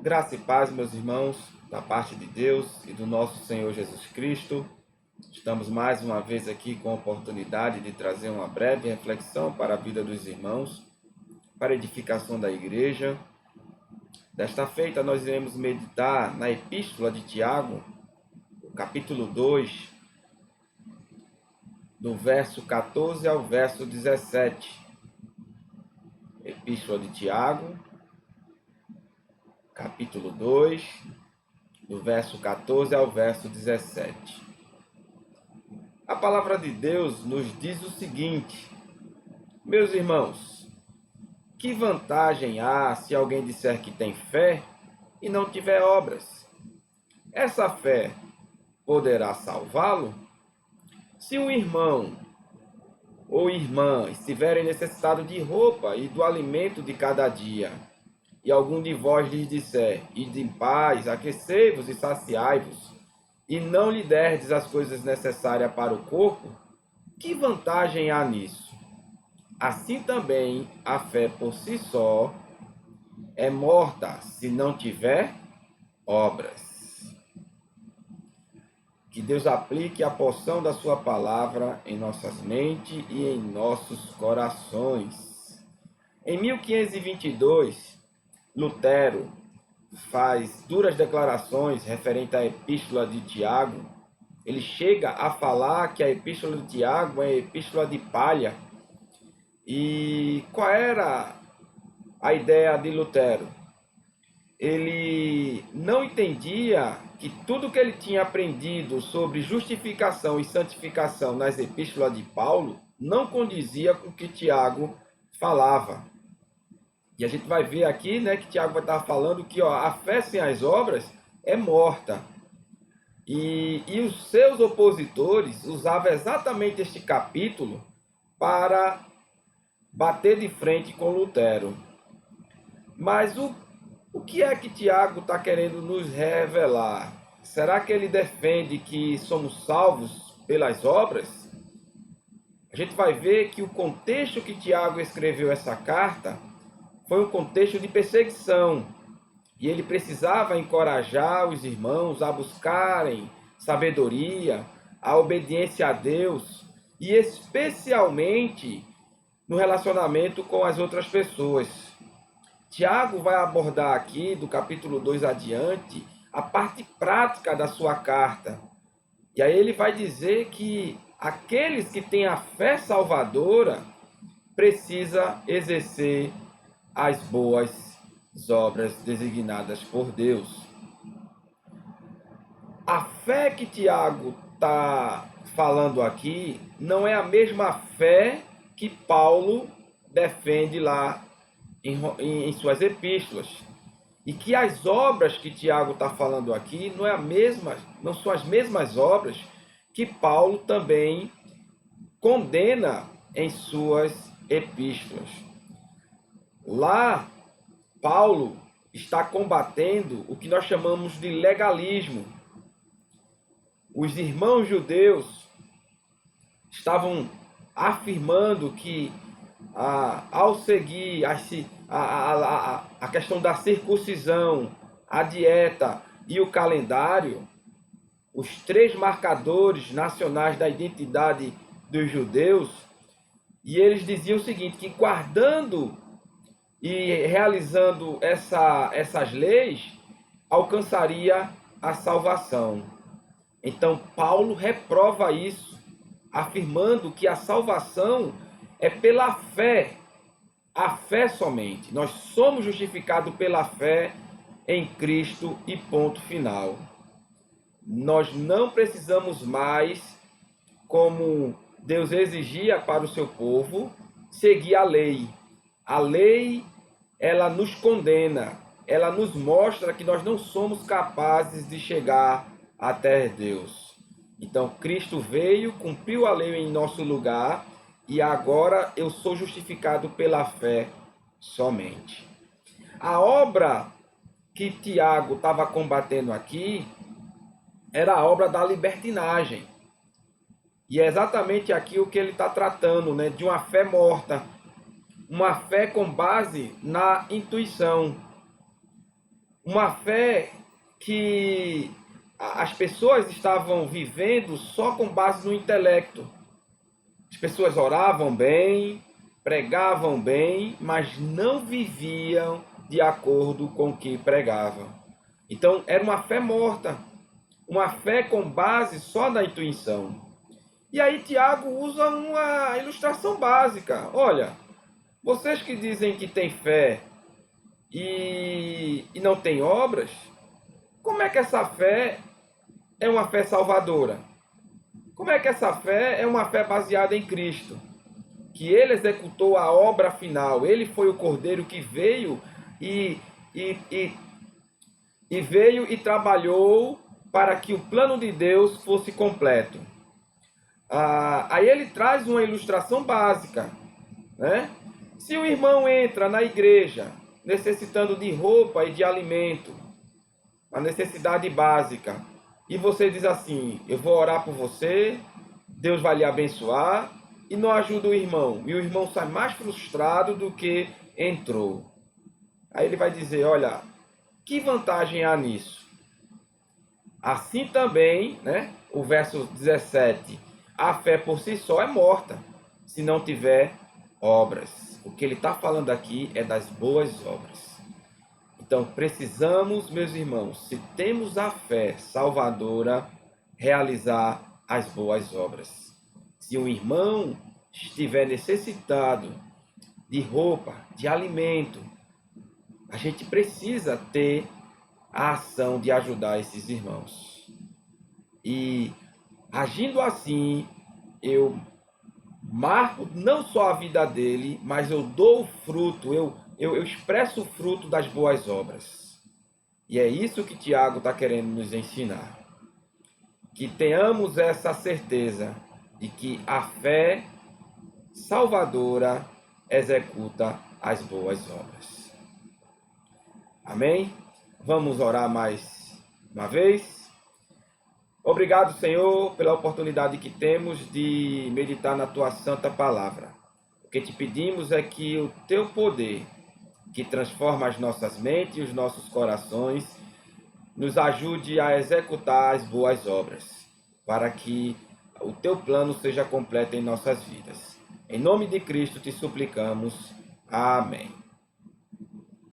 Graça e paz, meus irmãos, da parte de Deus e do nosso Senhor Jesus Cristo. Estamos mais uma vez aqui com a oportunidade de trazer uma breve reflexão para a vida dos irmãos, para a edificação da igreja. Desta feita, nós iremos meditar na Epístola de Tiago, capítulo 2, do verso 14 ao verso 17. Epístola de Tiago, capítulo 2, do verso 14 ao verso 17. A palavra de Deus nos diz o seguinte: meus irmãos, que vantagem há se alguém disser que tem fé e não tiver obras? Essa fé poderá salvá-lo? Se um irmão ou irmã estiverem necessitados de roupa e do alimento de cada dia, e algum de vós lhes disser: ide em paz, aquecei-vos e saciai-vos, e não lhe derdes as coisas necessárias para o corpo, que vantagem há nisso? Assim também a fé por si só é morta se não tiver obras. Que Deus aplique a porção da sua palavra em nossas mentes e em nossos corações. Em 1522, Lutero faz duras declarações referente à Epístola de Tiago. Ele chega a falar que a Epístola de Tiago é a Epístola de palha. E qual era a ideia de Lutero? Ele não entendia que tudo que ele tinha aprendido sobre justificação e santificação nas epístolas de Paulo não condizia com o que Tiago falava. E a gente vai ver aqui, né, que Tiago vai estar falando que a fé sem as obras é morta. E os seus opositores usavam exatamente este capítulo para bater de frente com Lutero. Mas o que é que Tiago está querendo nos revelar? Será que ele defende que somos salvos pelas obras? A gente vai ver que o contexto que Tiago escreveu essa carta foi um contexto de perseguição. E ele precisava encorajar os irmãos a buscarem sabedoria, a obediência a Deus, e especialmente no relacionamento com as outras pessoas. Tiago vai abordar aqui, do capítulo 2 adiante, a parte prática da sua carta. E aí ele vai dizer que aqueles que têm a fé salvadora precisa exercer as boas obras designadas por Deus. A fé que Tiago está falando aqui não é a mesma fé que Paulo defende lá em suas epístolas. E que as obras que Tiago está falando aqui não são as mesmas obras que Paulo também condena em suas epístolas. Lá, Paulo está combatendo o que nós chamamos de legalismo. Os irmãos judeus estavam afirmando que ao seguir a questão da circuncisão, a dieta e o calendário, os três marcadores nacionais da identidade dos judeus, e eles diziam o seguinte, que guardando e realizando essas leis, alcançaria a salvação. Então, Paulo reprova isso, afirmando que a salvação é pela fé, a fé somente. Nós somos justificados pela fé em Cristo e ponto final. Nós não precisamos mais, como Deus exigia para o seu povo, seguir a lei. A lei, ela nos condena, ela nos mostra que nós não somos capazes de chegar até Deus. Então, Cristo veio, cumpriu a lei em nosso lugar, e agora eu sou justificado pela fé somente. A obra que Tiago estava combatendo aqui era a obra da libertinagem. E é exatamente aqui o que ele está tratando, né? De uma fé morta. Uma fé com base na intuição. uma fé que as pessoas estavam vivendo só com base no intelecto. As pessoas oravam bem, pregavam bem, mas não viviam de acordo com o que pregavam. Então, era uma fé morta, uma fé com base só na intuição. E aí Tiago usa uma ilustração básica. Olha, vocês que dizem que têm fé e não têm obras, como é que essa fé é uma fé salvadora? Como é que essa fé é uma fé baseada em Cristo? Que ele executou a obra final, ele foi o Cordeiro que veio e veio e trabalhou para que o plano de Deus fosse completo. Aí ele traz uma ilustração básica, né? Se o irmão entra na igreja necessitando de roupa e de alimento, a necessidade básica, e você diz assim: eu vou orar por você, Deus vai lhe abençoar, e não ajuda o irmão, e o irmão sai mais frustrado do que entrou. Aí ele vai dizer: olha, que vantagem há nisso? Assim também, né? O verso 17, a fé por si só é morta, se não tiver obras. O que ele está falando aqui é das boas obras. Então, precisamos, meus irmãos, se temos a fé salvadora, realizar as boas obras. Se um irmão estiver necessitado de roupa, de alimento, a gente precisa ter a ação de ajudar esses irmãos. E agindo assim, eu marco não só a vida dele, mas eu dou o fruto, eu expresso o fruto das boas obras. E é isso que Tiago está querendo nos ensinar. Que tenhamos essa certeza de que a fé salvadora executa as boas obras. Amém? Vamos orar mais uma vez. Obrigado, Senhor, pela oportunidade que temos de meditar na Tua santa palavra. O que te pedimos é que o Teu poder, que transforma as nossas mentes e os nossos corações, nos ajude a executar as boas obras, para que o Teu plano seja completo em nossas vidas. Em nome de Cristo te suplicamos. Amém.